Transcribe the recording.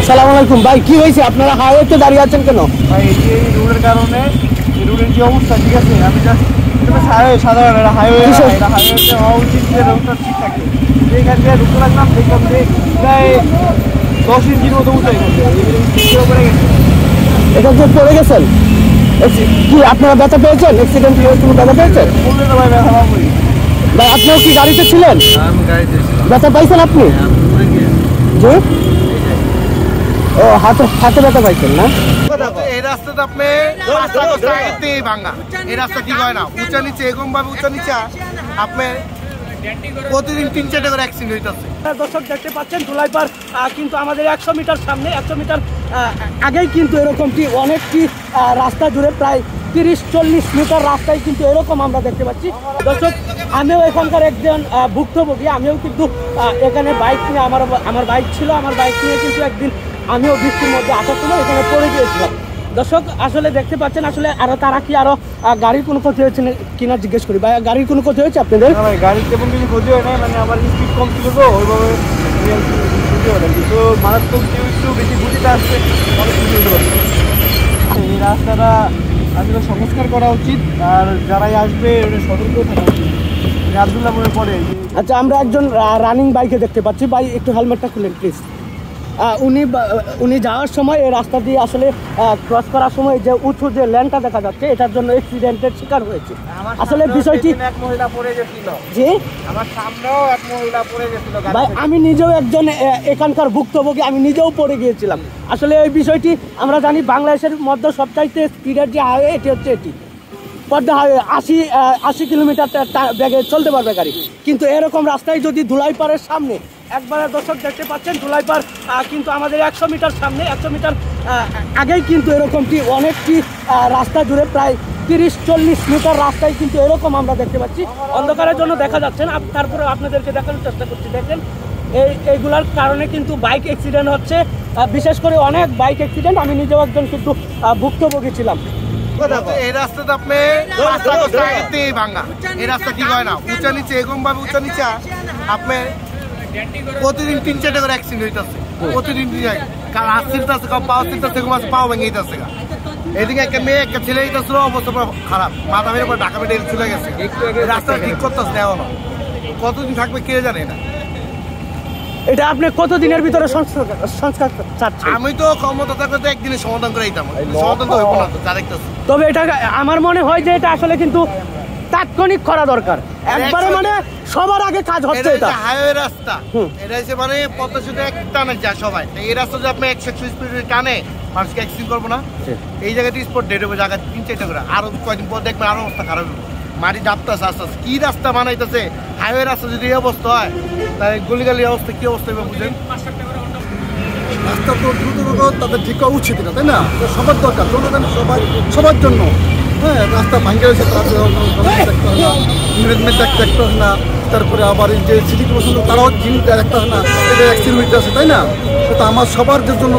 আসসালামু আলাইকুম ভাই, কি হয়েছে? আপনারা হাইওয়েতে দাঁড়িয়ে আছেন কেন? ভাই এই রোডের কারণে এই রোডের যে অবস্থা, ঠিক আছে, আমি জাস্ট সাধারণ হাইওয়েতে হওয়া উচিত যে রোডটা ঠিক থাকে, এখান থেকে ঢুকতে লাগলাম, দেখলাম যে প্রায় 10 ইঞ্চির মতো উঠে গেছে, পড়ে গেছে। এটা যে পড়ে গেছেন, কি আপনারা ব্যথা পেয়েছেন? অ্যাক্সিডেন্ট কোনো ব্যথা পেয়েছেন? বললে তো ভাই ব্যথা পাবোই। ভাই আপনিও কি গাড়িতে ছিলেন? আমি গাড়িতে ছিলাম। ব্যথা পাইছেন আপনি? জি, ও হাতে ব্যথা পাইছেন না? এই রাস্তাটা আপনি ভাঙা, এই রাস্তা ঠিক হয় না, উঁচা নিচে এরকম ভাবে উঁচা নিচা আপনি প্রতিদিন 3-4টা করে অ্যাক্সিডেন্ট হইতেছে। দর্শক দেখতে পাচ্ছেন ধুলাইপাড় কিন্তু আমাদের 100 মিটার সামনে, 100 মিটার আগেই কিন্তু এরকমটি অনেকটি রাস্তা জুড়ে প্রায় 30-40 মিটার রাস্তায় কিন্তু এরকম আমরা দেখতে পাচ্ছি। দর্শক, আমিও এখানকার একজন ভুক্তভোগী, আমিও কিন্তু এখানে বাইক নিয়ে আমার বাইক ছিল, আমার বাইক নিয়ে কিন্তু একদিন আমিও বৃষ্টির মধ্যে আসার সময় এখানে পড়ে গিয়েছিলাম। দর্শক আসলে দেখতে পাচ্ছেন, আসলে আরো তারা কি আরো গাড়ির কোনো ক্ষতি হয়েছে কিনা জিজ্ঞেস করি। ভাই গাড়ির কোনো ক্ষতি হয়েছে আপনাদের? ভাই গাড়ির তেমন কিছু ক্ষতি হয় না, মানে আমার স্পিড কম ছিল তো ওইভাবে ক্ষতি হয় না, কিন্তু মারাত্মক কেউ একটু বেশি গতিতে আসছে অনেক কিছু হতে পারছে। এই রাস্তাটা আসলে সংস্কার করা উচিত, আর যারাই আসবে ওটা সতর্ক থাকা উচিত। আব্দুল্লাহ মনে পড়ে। আচ্ছা, আমরা একজন রানিং বাইকে দেখতে পাচ্ছি। ভাই একটু হেলমেটটা খুলেন প্লিজ। উনি যাওয়ার সময় এই রাস্তা দিয়ে আসলে ক্রস করার সময় যে উঁচু যে ল্যান্ডটা দেখা যাচ্ছে, এটার জন্য অ্যাক্সিডেন্টের শিকার হয়েছে। আসলে বিষয়টি এক মহিলা পড়ে গেছিল, জি আমার সামনেও এক মহিলা পড়ে গেছিল। ভাই আমি নিজেও একজন এখানকার ভুক্তভোগী, আমি নিজেও পড়ে গিয়েছিলাম। আসলে এই বিষয়টি আমরা জানি, বাংলাদেশের মধ্যে সবচাইতে স্পিডের যে হাইওয়ে এটি হচ্ছে এটি পদ্মা হাইওয়ে, 80 কিলোমিটার বেগে চলতে পারবে গাড়ি। কিন্তু এরকম রাস্তায় যদি ধুলাইপাড়ের সামনে একবারে দর্শক দেখতে পাচ্ছেন, ধুলাইপাড় কিন্তু আমাদের 100 মিটার সামনে, 100 মিটার আগেই কিন্তু এরকমটি অনেকটি রাস্তা জুড়ে প্রায় 30-40 মিটার রাস্তায় কিন্তু এরকম আমরা দেখতে পাচ্ছি। অন্ধকারের জন্য দেখা যাচ্ছে না, তারপরে আপনাদেরকে দেখানোর চেষ্টা করছি। দেখেন এইগুলার কারণে কিন্তু বাইক অ্যাক্সিডেন্ট হচ্ছে, বিশেষ করে অনেক বাইক অ্যাক্সিডেন্ট। আমি নিজেও একজন কিন্তু ভুক্তভোগী ছিলাম। এই রাস্তাটা আপনি ভাঙা, এই রাস্তা ঠিক হয় না, উঁচা নিচে এরকম ভাবে উঁচা নিচা আপনি প্রতিদিন 3-4টা করে অ্যাক্সিডেন্ট হইতেছে, প্রতিদিন আসতে পাও ভেঙে যেতেছে। এদিকে একটা মেয়ে একটা ছেলে হইতেছিল, অবস্থা খারাপ, মাথা মেরে পরে ঢাকা মেরে চলে গেছে। রাস্তা ঠিক করতেছে না, এখনো কতদিন থাকবে কে জানে না। এটা আপনি কতদিনের ভিতরে সংস্কার চাচ্ছেন? আমি তো ক্ষমতা থাকলে তো একদিনে সমাধান করে দিতাম, সমাধান তো হইব না তো, তবে এটা আমার মনে হয় যে এটা আসলে কিন্তু তাৎক্ষণিক করা দরকার, একবারে মানে সবার আগে কাজ হচ্ছে। এটা হাইওয়ে রাস্তা, এটা হচ্ছে মানে পদ্মা সেতু এক টানে যায় সবাই, এই রাস্তা যদি আপনি 100 স্পিডে টানে মানুষকে অ্যাক্সিডেন্ট করবো না, এই জায়গাতে স্পট ডেড হবে, জায়গা 3-4টা করে, আরো কয়েকদিন পর দেখবেন আরো অবস্থা খারাপ হবে। মাটি ডাবতেছে আস্তে আস্তে, কি রাস্তা বানাইতেছে, হাইওয়ে রাস্তা যদি এই অবস্থা হয় তাই গলিগালির অবস্থা কি অবস্থা হবে বুঝেন। রাস্তা তো দ্রুত তাদের ঠিক করা উচিত না, তাই না? সবার দরকার, সবার জন্য। হ্যাঁ, রাস্তা ভাঙ্গে রয়েছে, ম্যানেজমেন্ট দেখতে হয় না, তারপরে আবার এই যে সিটি কর্পোরেশন তারাও জিনিস দেখতে হয় না, এটা অ্যাক্সিডেন্ট হইতে আছে, তাই না? তো আমার সবার জন্য